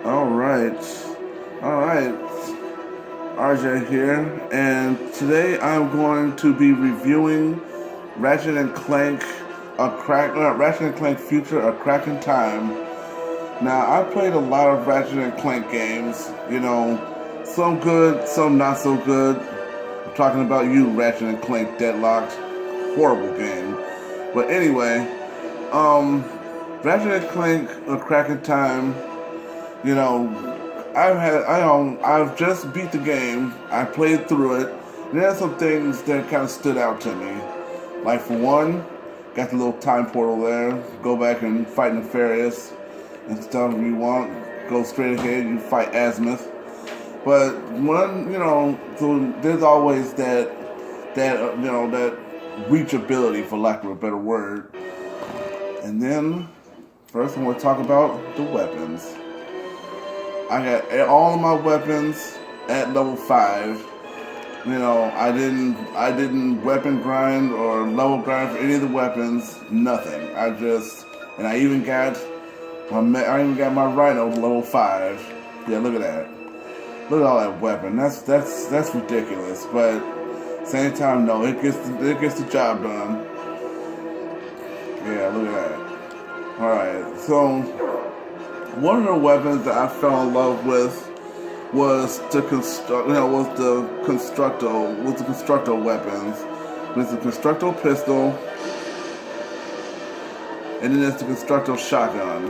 Alright. Alright. RJ here, and today I'm going to be reviewing Ratchet and Clank, Ratchet and Clank Future, A Crack in Time. Now, I've played a lot of Ratchet and Clank games, some good, some not so good. I'm talking about you, Ratchet and Clank Deadlocked. Horrible game. But anyway, um, Ratchet and Clank, A Crack in Time, you know, I've just beat the game. I played through it. And there's some things that kind of stood out to me. Like for one, got the little time portal there. Go back and fight Nefarious and stuff if you want. Go straight ahead. You fight Azimuth. But so there's always that reachability, for lack of a better word. And then first, I want to talk about the weapons. I got all of my weapons at level 5. I didn't weapon grind or level grind for any of the weapons. Nothing. I even got my Rhino to level 5. Yeah, look at that. Look at all that weapon. That's ridiculous. But same time, no, it gets the job done. Yeah, look at that. All right, so one of the weapons that I fell in love with was the constructor weapons. There's the constructor pistol, and then there's the constructor shotgun.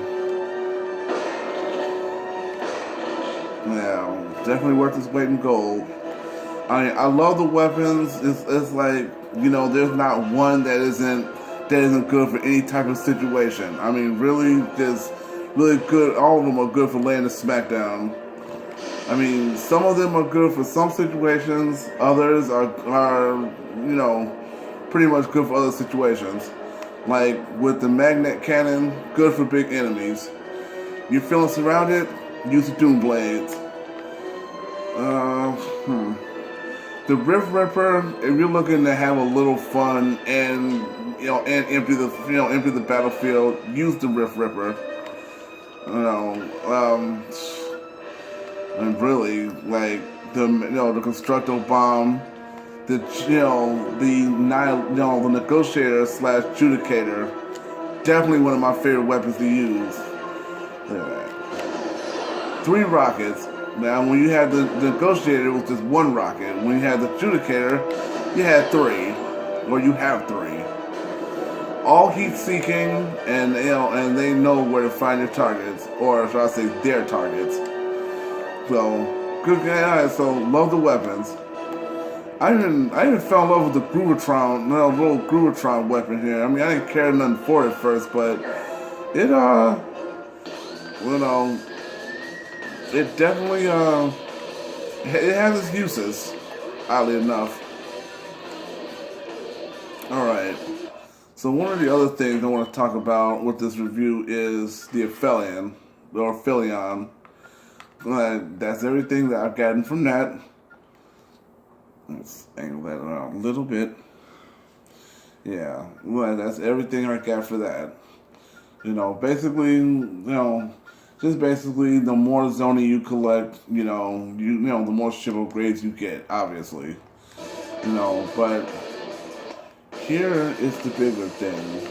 Yeah, definitely worth its weight in gold. I love the weapons. It's like there's not one that isn't good for any type of situation. I mean, really, there's really good. All of them are good for laying the smackdown. I mean, some of them are good for some situations. Others are pretty much good for other situations. Like with the magnet cannon, good for big enemies. You're feeling surrounded, use the Doom Blades. The Rift Ripper, if you're looking to have a little fun and empty the battlefield, use the Rift Ripper. And really, like the constructor bomb, the negotiator / judicator, definitely one of my favorite weapons to use. Look at that. 3 rockets. Now, when you had the negotiator, it was just 1 rocket. When you had the judicator, you had 3, or you have 3. All heat-seeking, and they know where to find your targets, or should I say, their targets. So good guy. So love the weapons. I even fell in love with the Groovatron, little Groovatron weapon here. I mean, I didn't care nothing for it first, but it it definitely it has its uses. Oddly enough. All right. So one of the other things I want to talk about with this review is the Aphelion, or Aphelion. That's everything that I've gotten from that. Let's angle that around a little bit. Yeah, well, that's everything I got for that. Just basically, the more zoning you collect, the more ship upgrades you get, obviously. But here is the bigger thing.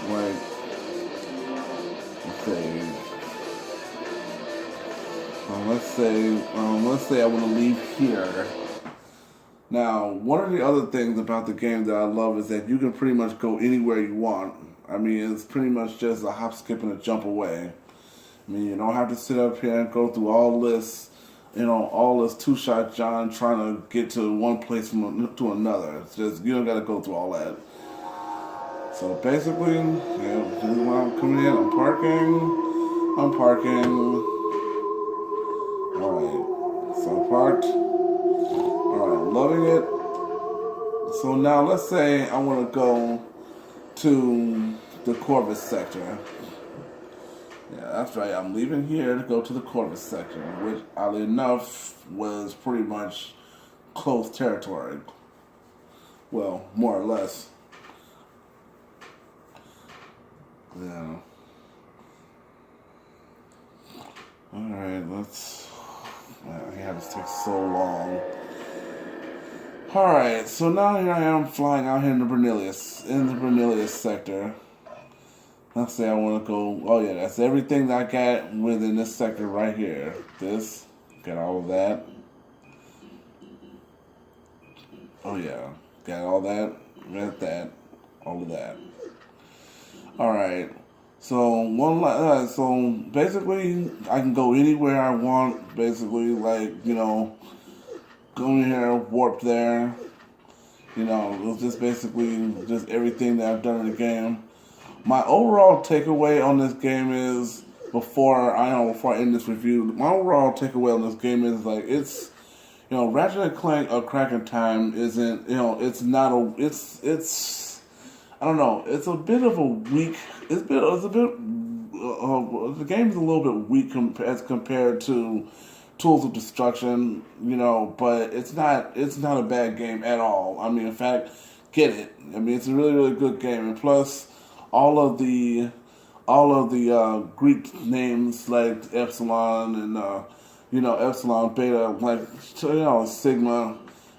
Like, let's say I want to leave here. Now, one of the other things about the game that I love is that you can pretty much go anywhere you want. I mean, it's pretty much just a hop, skip, and a jump away. I mean, you don't have to sit up here and go through all this, all this two-shot John trying to get to one place to another. It's just, you don't got to go through all that. So basically, this is when I'm coming in, I'm parking. Alright, so parked. Alright, loading it. So now let's say I want to go to the Corvus sector. Yeah, that's right. I'm leaving here to go to the Corvus sector, which, oddly enough, was pretty much closed territory. Well, more or less. Yeah. Alright, let's... Yeah, this takes so long. Alright, so now here I am flying out here in the Bernilius sector. Let's say I want to go... Oh yeah, that's everything that I got within this sector right here. This, got all of that. Oh yeah, got all that, got that, all of that. Alright, so so basically I can go anywhere I want, basically, like, you know, go in here, warp there, you know, it's just basically just everything that I've done in the game. My overall takeaway on this game is, before I end this review, my overall takeaway on this game is, like, it's, you know, Ratchet and Clank A Crack in Time isn't, you know, it's not a, it's, I don't know, it's a bit of a weak, the game's a little bit weak as compared to Tools of Destruction, you know, but it's not a bad game at all. I mean, in fact, get it. I mean, it's a really, really good game, and plus, all of the Greek names like Epsilon and you know, Epsilon, Beta, like, you know, Sigma,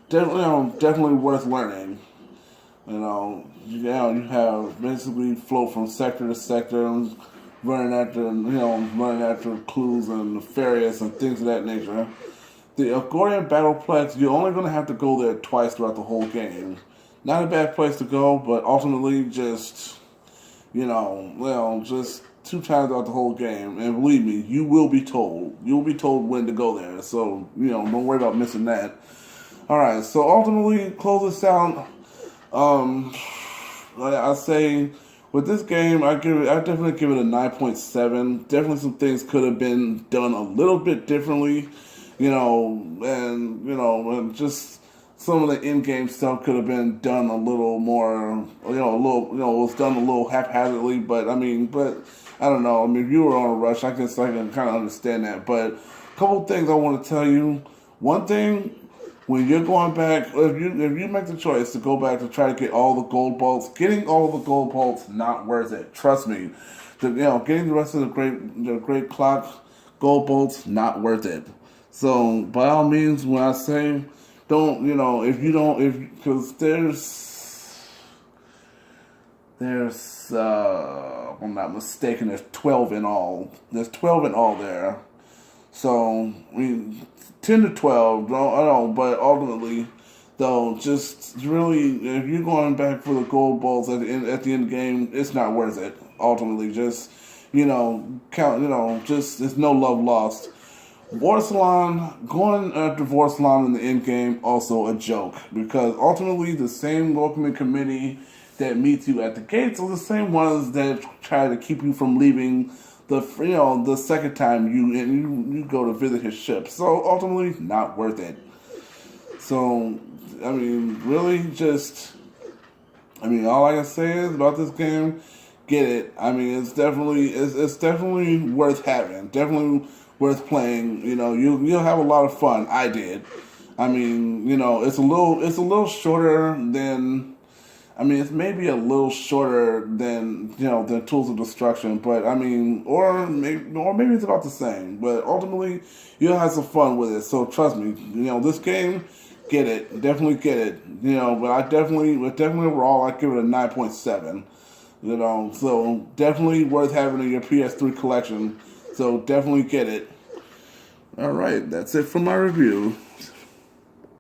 definitely worth learning. You know, you have basically flow from sector to sector, running after clues and nefarious and things of that nature. The Algorian Battleplex, you're only going to have to go there twice throughout the whole game. Not a bad place to go, but ultimately just, you know, well, just 2 times throughout the whole game. And believe me, you will be told. You'll be told when to go there. So, you know, don't worry about missing that. Alright, so ultimately, close this out. I say, with this game, I definitely give it a 9.7. Definitely some things could have been done a little bit differently, you know, and just some of the in-game stuff could have been done a little more, was done a little haphazardly, but I don't know. I mean, if you were on a rush, I can kind of understand that. But a couple things I want to tell you. One thing, when you're going back, if you make the choice to go back to try to get all the gold bolts, getting all the gold bolts not worth it. Trust me. Getting the rest of the great clock gold bolts not worth it. So by all means, when I say don't, because there's if I'm not mistaken, there's 12 in all. There's 12 in all there. So, I mean, 10 to 12, I don't, but ultimately, though, just really, if you're going back for the gold balls at the end of the game, it's not worth it. Ultimately, just, there's no love lost. Vorsalon, going after Vorsalon in the end game, also a joke, because ultimately the same welcoming committee that meets you at the gates are the same ones that try to keep you from leaving the second time you go to visit his ship. So ultimately, not worth it. So, I mean, really, all I can say is about this game, get it. I mean, it's definitely worth having. Definitely worth playing. You'll have a lot of fun. I did. I mean, it's a little shorter than. I mean, it's maybe a little shorter than than Tools of Destruction, but I mean, or maybe it's about the same. But ultimately, you'll have some fun with it. So trust me, this game, get it, definitely get it. But I definitely overall, I give it a 9.7. So definitely worth having in your PS3 collection. So definitely get it. All right, that's it for my review.